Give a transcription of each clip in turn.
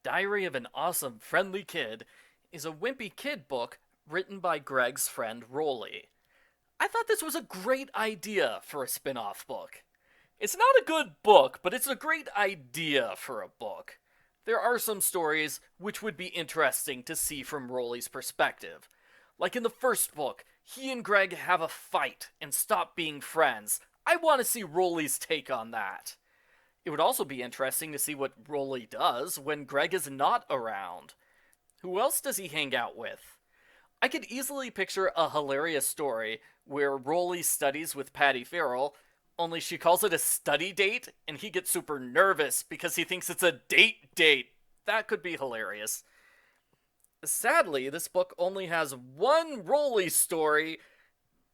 Diary of an Awesome Friendly Kid is a Wimpy Kid book written by Greg's friend Rowley. I thought this was a great idea for a spin off book. It's not a good book, but it's a great idea for a book. There are some stories which would be interesting to see from Rowley's perspective. Like in the first book, he and Greg have a fight and stop being friends. I want to see Rowley's take on that. It would also be interesting to see what Rowley does when Greg is not around. Who else does he hang out with? I could easily picture a hilarious story where Rowley studies with Patty Farrell, only she calls it a study date, and he gets super nervous because he thinks it's a date. That could be hilarious. Sadly, this book only has one Rowley story.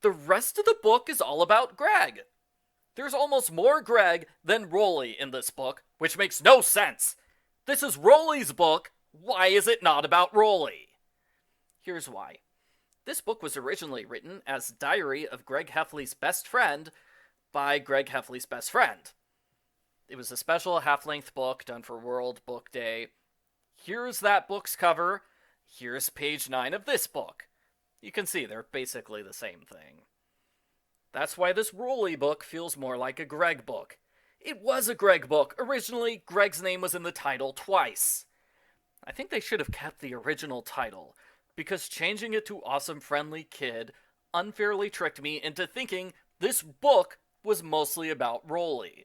The rest of the book is all about Greg. There's almost more Greg than Rowley in this book, which makes no sense. This is Rowley's book. Why is it not about Rowley? Here's why. This book was originally written as Diary of Greg Heffley's Best Friend by Greg Heffley's best friend. It was a special half-length book done for World Book Day. Here's that book's cover. Here's page 9 of this book. You can see they're basically the same thing. That's why this Rowley book feels more like a Greg book. It was a Greg book. Originally, Greg's name was in the title twice. I think they should have kept the original title, because changing it to Awesome Friendly Kid unfairly tricked me into thinking this book was mostly about Rowley.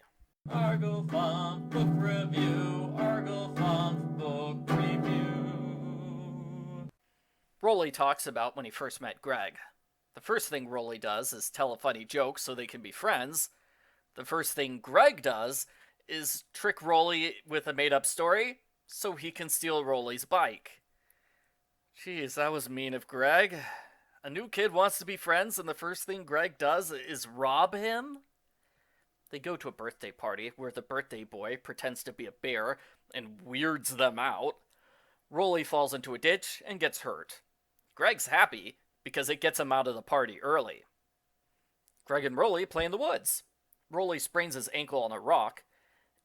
Argo Funk Book Review, Argo Funk Book Review. Rowley talks about when he first met Greg. The first thing Rowley does is tell a funny joke so they can be friends. The first thing Greg does is trick Rowley with a made-up story so he can steal Rowley's bike. Jeez, that was mean of Greg. A new kid wants to be friends, and the first thing Greg does is rob him? They go to a birthday party where the birthday boy pretends to be a bear and weirds them out. Rowley falls into a ditch and gets hurt. Greg's happy because it gets him out of the party early. Greg and Rowley play in the woods. Rowley sprains his ankle on a rock.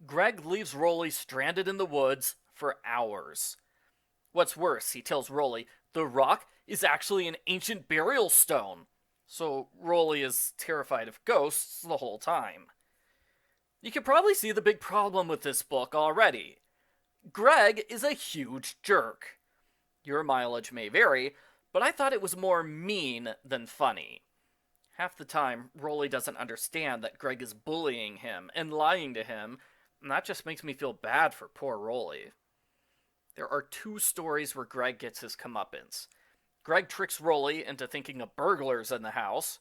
Greg leaves Rowley stranded in the woods for hours. What's worse, he tells Rowley the rock is actually an ancient burial stone, so Rowley is terrified of ghosts the whole time. You can probably see the big problem with this book already. Greg is a huge jerk. Your mileage may vary, but I thought it was more mean than funny. Half the time, Rowley doesn't understand that Greg is bullying him and lying to him, and that just makes me feel bad for poor Rowley. There are 2 stories where Greg gets his comeuppance. Greg tricks Rowley into thinking a burglar's in the house.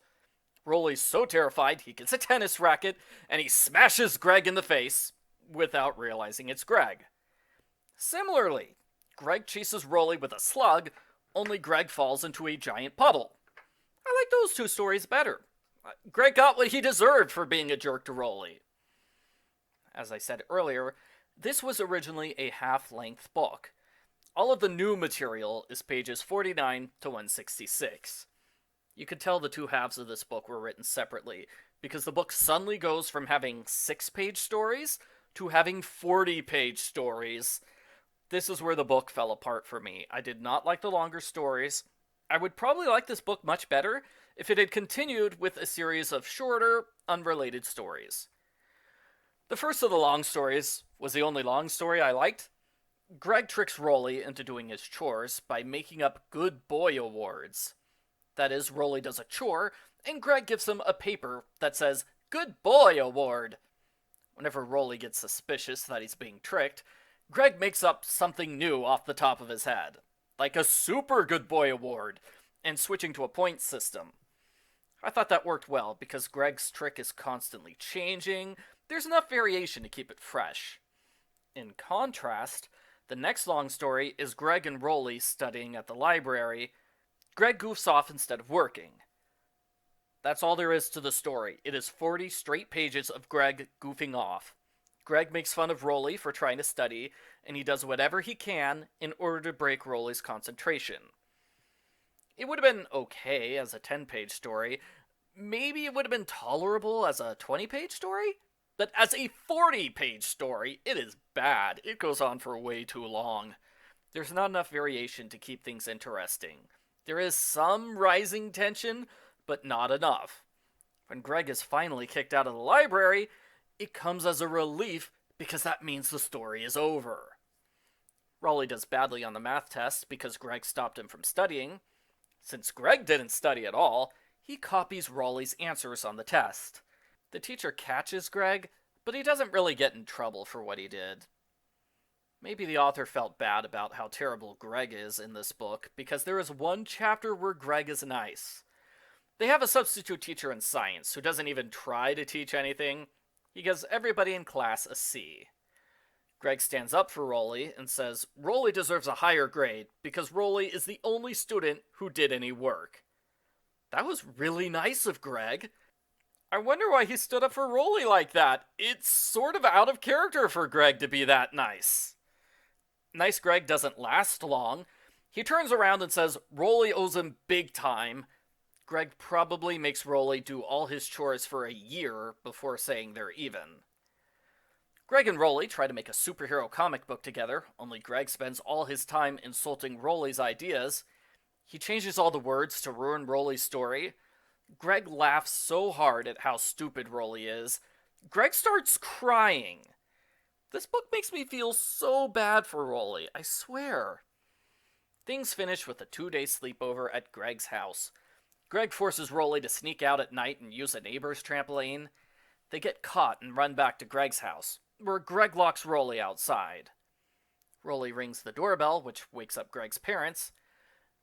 Rowley's so terrified he gets a tennis racket and he smashes Greg in the face without realizing it's Greg. Similarly, Greg chases Rowley with a slug, only Greg falls into a giant puddle. I like those 2 stories better. Greg got what he deserved for being a jerk to Rowley. As I said earlier, this was originally a half-length book. All of the new material is pages 49 to 166. You could tell the 2 halves of this book were written separately, because the book suddenly goes from having 6-page stories to having 40-page stories. This is where the book fell apart for me. I did not like the longer stories. I would probably like this book much better if it had continued with a series of shorter, unrelated stories. The first of the long stories was the only long story I liked. Greg tricks Rowley into doing his chores by making up good boy awards. That is, Rowley does a chore, and Greg gives him a paper that says, Good Boy Award. Whenever Rowley gets suspicious that he's being tricked, Greg makes up something new off the top of his head, like a Super Good Boy Award, and switching to a point system. I thought that worked well because Greg's trick is constantly changing. There's enough variation to keep it fresh. In contrast, the next long story is Greg and Rowley studying at the library. Greg goofs off instead of working. That's all there is to the story. It is 40 straight pages of Greg goofing off. Greg makes fun of Rowley for trying to study, and he does whatever he can in order to break Rowley's concentration. It would have been okay as a 10-page story. Maybe it would have been tolerable as a 20-page story? but as a 40-page story, it is bad. It goes on for way too long. There's not enough variation to keep things interesting. There is some rising tension, but not enough. When Greg is finally kicked out of the library, it comes as a relief because that means the story is over. Rowley does badly on the math test because Greg stopped him from studying. Since Greg didn't study at all, he copies Rowley's answers on the test. The teacher catches Greg, but he doesn't really get in trouble for what he did. Maybe the author felt bad about how terrible Greg is in this book because there is one chapter where Greg is nice. They have a substitute teacher in science who doesn't even try to teach anything. He gives everybody in class a C. Greg stands up for Rowley and says Rowley deserves a higher grade because Rowley is the only student who did any work. That was really nice of Greg. I wonder why he stood up for Rowley like that. It's sort of out of character for Greg to be that nice. Nice Greg doesn't last long. He turns around and says Rowley owes him big time. Greg probably makes Rowley do all his chores for a year before saying they're even. Greg and Rowley try to make a superhero comic book together, only Greg spends all his time insulting Rowley's ideas. He changes all the words to ruin Rowley's story. Greg laughs so hard at how stupid Rowley is. Greg starts crying. This book makes me feel so bad for Rowley, I swear. Things finish with a 2-day sleepover at Greg's house. Greg forces Rowley to sneak out at night and use a neighbor's trampoline. They get caught and run back to Greg's house, where Greg locks Rowley outside. Rowley rings the doorbell, which wakes up Greg's parents.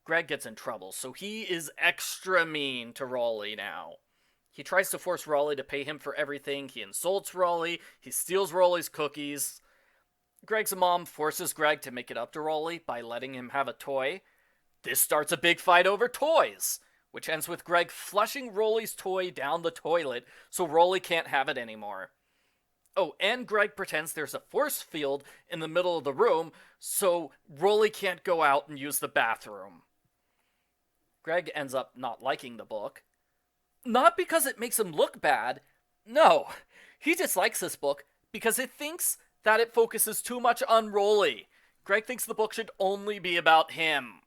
Greg gets in trouble, so he is extra mean to Rowley now. He tries to force Rowley to pay him for everything. He insults Rowley. He steals Rowley's cookies. Greg's mom forces Greg to make it up to Rowley by letting him have a toy. This starts a big fight over toys, which ends with Greg flushing Rowley's toy down the toilet so Rowley can't have it anymore. Oh, and Greg pretends there's a force field in the middle of the room so Rowley can't go out and use the bathroom. Greg ends up not liking the book. Not because it makes him look bad. No, he dislikes this book because it thinks that it focuses too much on Rowley. Greg thinks the book should only be about him.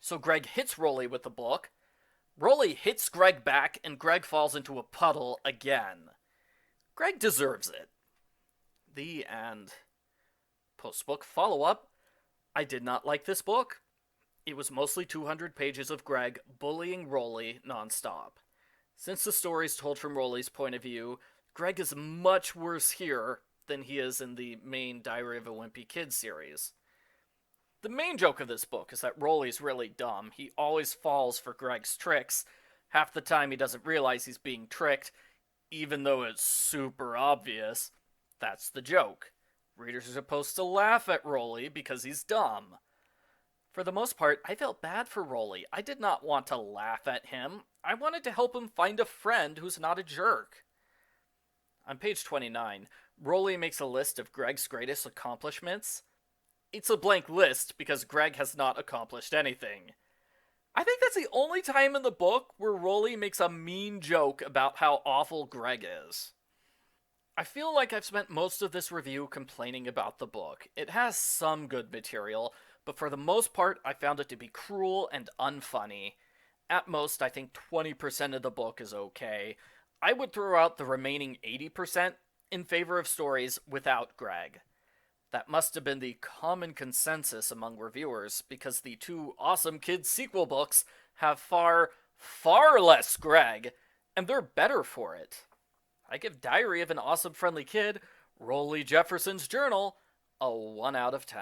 So Greg hits Rowley with the book. Rowley hits Greg back and Greg falls into a puddle again. Greg deserves it. The end. Post-book follow-up. I did not like this book. It was mostly 200 pages of Greg bullying Rowley nonstop. Since the story is told from Rowley's point of view, Greg is much worse here than he is in the main Diary of a Wimpy Kid series. The main joke of this book is that Rowley's really dumb. He always falls for Greg's tricks. Half the time he doesn't realize he's being tricked, even though it's super obvious. That's the joke. Readers are supposed to laugh at Rowley because he's dumb. For the most part, I felt bad for Rowley. I did not want to laugh at him. I wanted to help him find a friend who's not a jerk. On page 29, Rowley makes a list of Greg's greatest accomplishments. It's a blank list because Greg has not accomplished anything. I think that's the only time in the book where Rowley makes a mean joke about how awful Greg is. I feel like I've spent most of this review complaining about the book. It has some good material, but for the most part, I found it to be cruel and unfunny. At most, I think 20% of the book is okay. I would throw out the remaining 80% in favor of stories without Greg. That must have been the common consensus among reviewers, because the 2 Awesome Kids sequel books have far, far less Greg, and they're better for it. I give Diary of an Awesome Friendly Kid, Rowley Jefferson's Journal, a 1 out of 10.